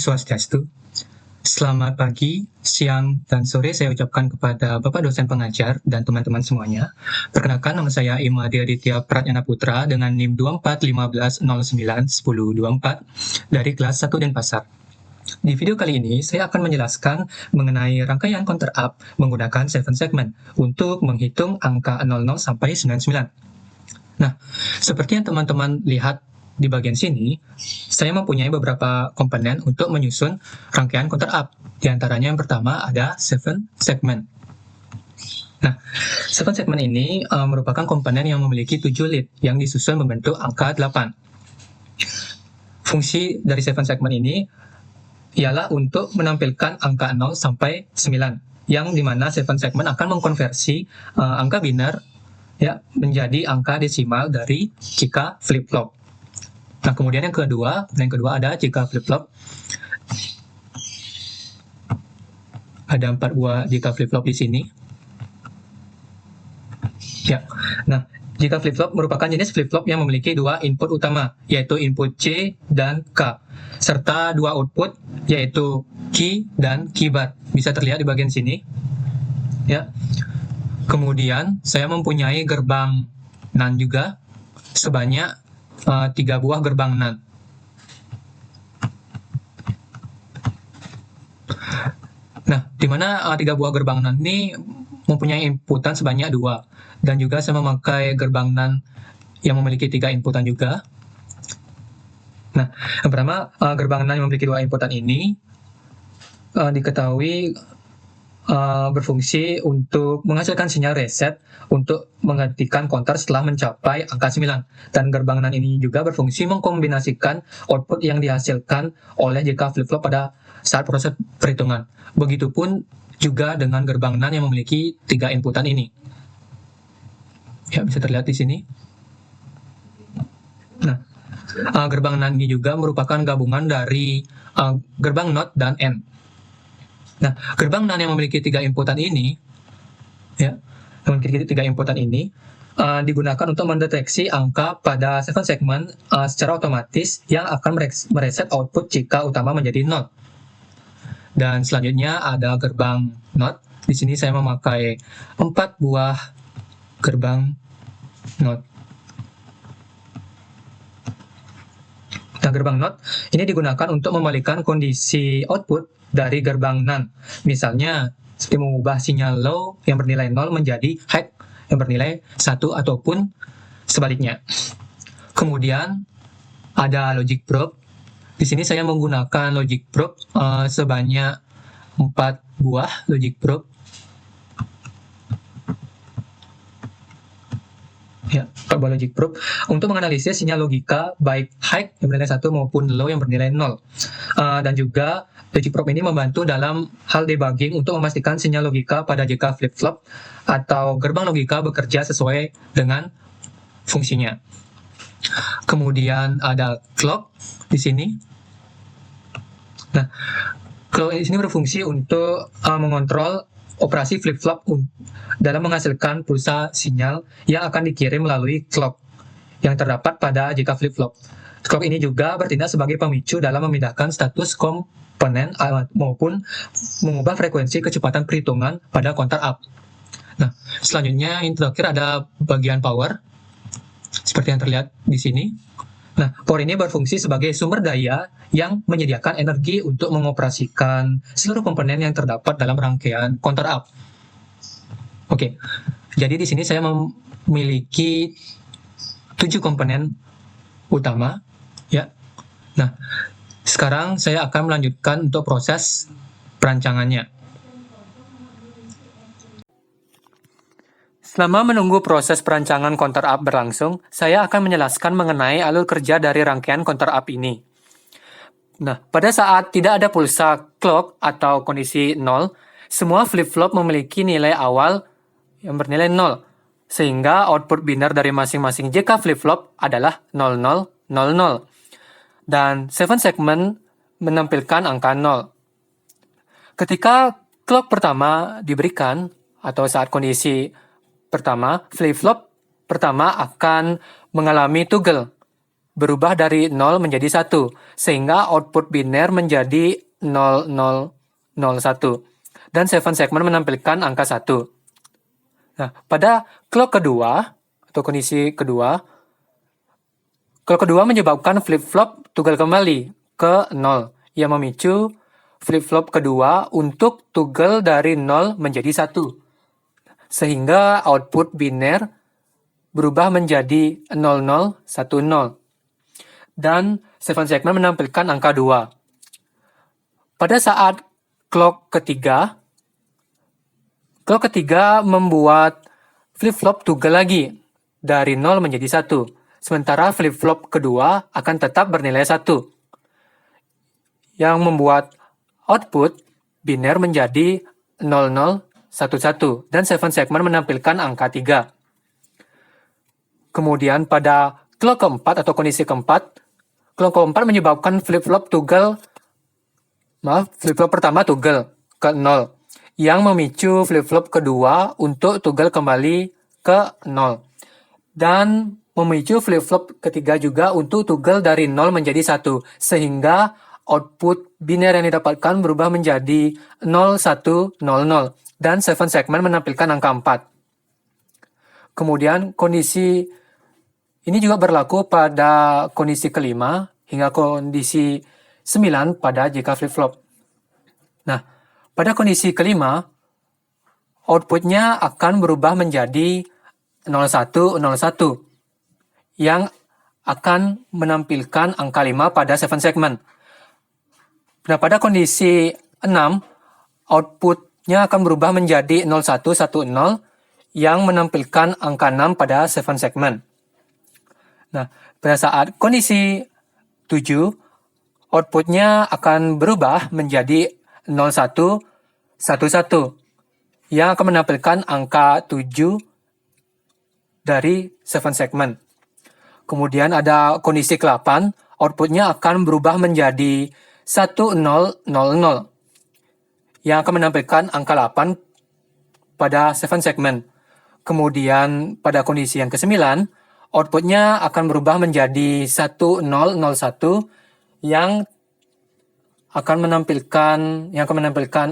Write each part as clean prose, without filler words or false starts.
Swastiastu. Selamat pagi, siang, dan sore saya ucapkan kepada Bapak dosen pengajar dan teman-teman semuanya. Perkenalkan, nama saya Imadi Aditya Pratyana Putra dengan NIM 2415091024 dari kelas 1 Denpasar. Di video kali ini, saya akan menjelaskan mengenai rangkaian counter up menggunakan 7 segment untuk menghitung angka 00 sampai 99. Nah, seperti yang teman-teman lihat di bagian sini, saya mempunyai beberapa komponen untuk menyusun rangkaian counter up. Di antaranya yang pertama ada 7 segment. Nah, 7 segment ini merupakan komponen yang memiliki 7 lead yang disusun membentuk angka 8. Fungsi dari 7 segment ini ialah untuk menampilkan angka 0 sampai 9, yang dimana 7 segment akan mengkonversi angka biner ya menjadi angka desimal dari jika flip-flop. Nah, kemudian yang kedua ada jika flip-flop. Ada 4 buah jika flip-flop di sini. Ya. Nah, jika flip-flop merupakan jenis flip-flop yang memiliki 2 input utama, yaitu input C dan K, serta 2 output, yaitu key dan keybar. Bisa terlihat di bagian sini. Ya. Kemudian saya mempunyai gerbang NAND juga sebanyak 3 buah gerbang NAND. Nah, di mana 3 buah gerbang NAND ini mempunyai inputan sebanyak 2, dan juga saya memakai gerbang NAND yang memiliki 3 inputan juga. Nah, yang pertama, gerbang NAND yang memiliki 2 inputan ini diketahui berfungsi untuk menghasilkan sinyal reset untuk menggantikan counter setelah mencapai angka 9. Dan gerbang NAND ini juga berfungsi mengkombinasikan output yang dihasilkan oleh JK flip-flop pada saat proses perhitungan. Begitupun juga dengan gerbang NAND yang memiliki 3 inputan ini. Ya, bisa terlihat di sini. Nah, gerbang NAND ini juga merupakan gabungan dari gerbang NOT dan AND. Nah, gerbang NAND yang memiliki 3 inputan ini, ya, digunakan untuk mendeteksi angka pada 7 segment secara otomatis yang akan mereset output jika utama menjadi 0. Dan selanjutnya ada gerbang NOT. Di sini saya memakai 4 buah gerbang NOT. Nah, gerbang NOT ini digunakan untuk membalikan kondisi output dari gerbang NAND. Misalnya, seperti mengubah sinyal low yang bernilai 0 menjadi high yang bernilai 1 ataupun sebaliknya. Kemudian, ada logic probe. Di sini saya menggunakan logic probe sebanyak 4 buah logic probe. Ya, 4 buah logic probe untuk menganalisis sinyal logika baik high yang bernilai 1 maupun low yang bernilai 0. Dan juga logic probe ini membantu dalam hal debugging untuk memastikan sinyal logika pada JK flip-flop atau gerbang logika bekerja sesuai dengan fungsinya. Kemudian ada clock di sini. Nah, clock di sini berfungsi untuk mengontrol operasi flip-flop dalam menghasilkan pulsa sinyal yang akan dikirim melalui clock yang terdapat pada JK flip-flop. Clock ini juga bertindak sebagai pemicu dalam memindahkan status komponen maupun mengubah frekuensi kecepatan perhitungan pada counter up. Nah, selanjutnya yang terakhir ada bagian power, seperti yang terlihat di sini. Nah, power ini berfungsi sebagai sumber daya yang menyediakan energi untuk mengoperasikan seluruh komponen yang terdapat dalam rangkaian counter up. Oke, jadi di sini saya memiliki 7 komponen utama, ya. Nah, sekarang saya akan melanjutkan untuk proses perancangannya. Selama menunggu proses perancangan counter up berlangsung, saya akan menjelaskan mengenai alur kerja dari rangkaian counter up ini. Nah, pada saat tidak ada pulsa clock atau kondisi 0, semua flip-flop memiliki nilai awal yang bernilai 0, sehingga output biner dari masing-masing JK flip-flop adalah 0000. Dan 7 segment menampilkan angka 0. Ketika clock pertama diberikan, atau saat kondisi pertama, flip-flop pertama akan mengalami toggle berubah dari 0 menjadi 1, sehingga output biner menjadi 0001. Dan 7 segment menampilkan angka 1. Nah, pada clock kedua, atau kondisi kedua, clock kedua menyebabkan flip-flop tunggal kembali ke 0, yang memicu flip-flop kedua untuk tunggal dari 0 menjadi 1. Sehingga output biner berubah menjadi 0010. Dan 7 segment menampilkan angka 2. Pada saat clock ketiga membuat flip-flop tunggal lagi dari 0 menjadi 1. Sementara flip-flop kedua akan tetap bernilai 1. Yang membuat output biner menjadi 0011 dan 7 segment menampilkan angka 3. Kemudian pada clock keempat atau kondisi keempat, clock keempat menyebabkan flip-flop pertama tunggal ke 0, yang memicu flip-flop kedua untuk tunggal kembali ke 0. Dan memicu flip-flop ketiga juga untuk tunggal dari 0 menjadi 1, sehingga output biner yang didapatkan berubah menjadi 0100 dan 7 segment menampilkan angka 4. Kemudian kondisi ini juga berlaku pada kondisi kelima hingga kondisi 9 pada jika flip-flop. Nah, pada kondisi kelima, outputnya akan berubah menjadi 0101 yang akan menampilkan angka 5 pada 7 segment. Nah, pada kondisi 6, outputnya akan berubah menjadi 0110 yang menampilkan angka 6 pada 7 segment. Nah, pada saat kondisi 7, outputnya akan berubah menjadi 0111 yang akan menampilkan angka 7 dari 7 segment. Kemudian ada kondisi ke-8, outputnya akan berubah menjadi 1000 yang akan menampilkan angka 8 pada 7 segment. Kemudian pada kondisi yang ke-9, outputnya akan berubah menjadi 1001 yang akan menampilkan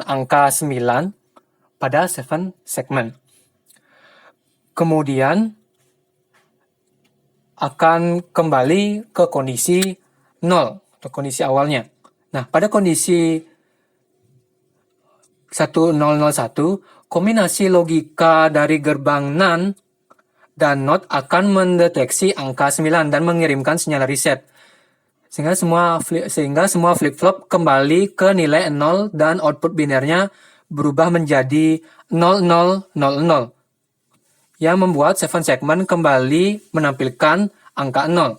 angka 9 pada 7 segment. Kemudian akan kembali ke kondisi 0 atau kondisi awalnya. Nah, pada kondisi 1001, kombinasi logika dari gerbang NAND dan NOT akan mendeteksi angka 9 dan mengirimkan sinyal reset. Sehingga semua flip-flop kembali ke nilai 0 dan output binernya berubah menjadi 0000 yang membuat 7 segment kembali menampilkan angka 0.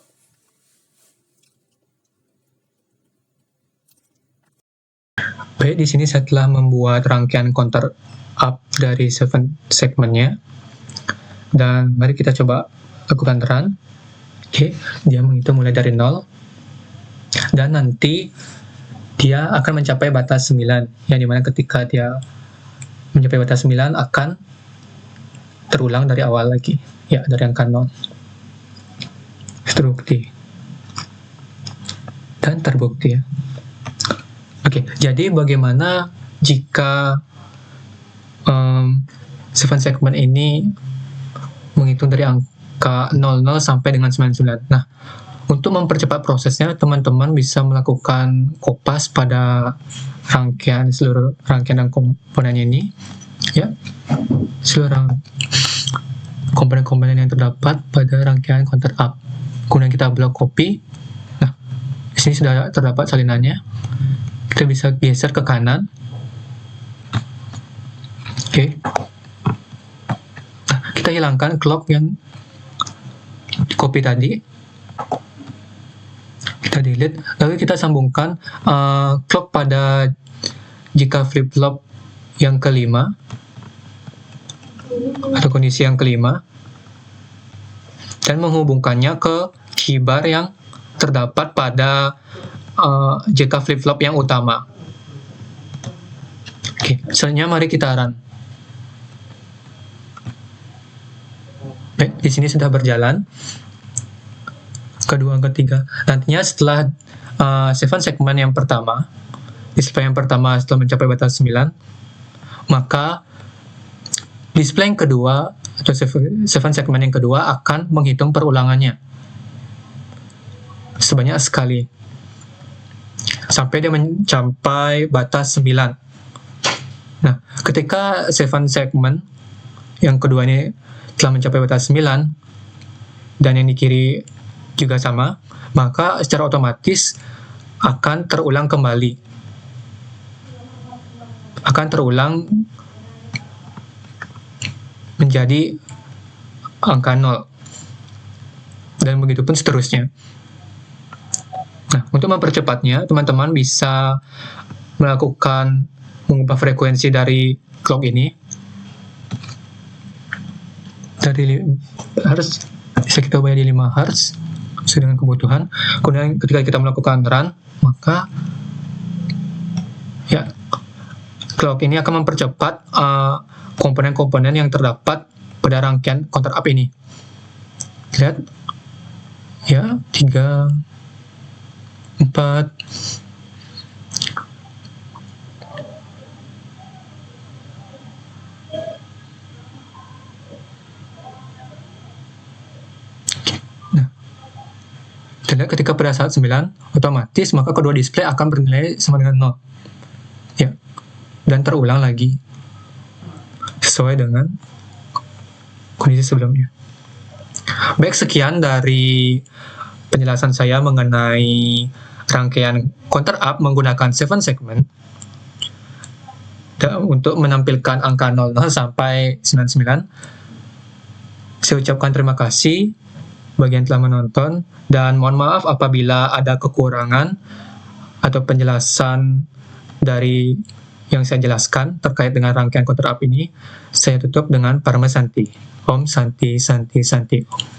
Baik, di sini saya telah membuat rangkaian counter up dari 7 segmentnya. Dan mari kita coba lakukan run. Oke, dia menghitung mulai dari 0. Dan nanti dia akan mencapai batas 9. Yang dimana ketika dia mencapai batas 9 akan terulang dari awal lagi. Ya, dari angka 0. Terbukti. Dan terbukti ya. Oke, jadi bagaimana jika 7 segment ini menghitung dari angka 00 sampai dengan 99. Nah, untuk mempercepat prosesnya, teman-teman bisa melakukan kopas pada seluruh rangkaian dan komponen ini, ya, seluruh komponen-komponen yang terdapat pada rangkaian counter up. Kemudian kita blok copy. Nah, di sini sudah terdapat salinannya. Kita bisa geser ke kanan. Oke. Nah, kita hilangkan clock yang copy tadi. Kita delete. Lalu kita sambungkan clock pada jika flip-flop yang kelima atau kondisi yang kelima, dan menghubungkannya ke keybar yang terdapat pada jika flip-flop yang utama. Oke, selanjutnya mari kita run. Baik, di sini sudah berjalan. kedua, ketiga. Nantinya setelah 7 segmen yang pertama, display yang pertama setelah mencapai batas 9, maka display yang kedua atau 7 segmen yang kedua akan menghitung perulangannya sebanyak sekali sampai dia mencapai batas 9. Nah, ketika 7 segmen yang kedua ini telah mencapai batas 9 dan yang di kiri juga sama, maka secara otomatis akan terulang kembali. Akan terulang menjadi angka 0. Dan begitu pun seterusnya. Nah, untuk mempercepatnya, teman-teman bisa mengubah frekuensi dari clock ini dari Hz, bisa kita ubah di 5 Hz sesuai dengan kebutuhan. Kemudian ketika kita melakukan run, maka ya clock ini akan mempercepat komponen-komponen yang terdapat pada rangkaian counter up ini. Lihat ya, 3, 4, dan ketika pada saat 9 otomatis maka kedua display akan bernilai sama dengan 0 ya, dan terulang lagi sesuai dengan kondisi sebelumnya. Baik, sekian dari penjelasan saya mengenai rangkaian counter up menggunakan 7 segmen untuk menampilkan angka 00 sampai 99. Saya ucapkan terima kasih bagi yang telah menonton, dan mohon maaf apabila ada kekurangan atau penjelasan dari yang saya jelaskan terkait dengan rangkaian counter up ini. Saya tutup dengan Parma Santi. Om Santi Santi Santi Om.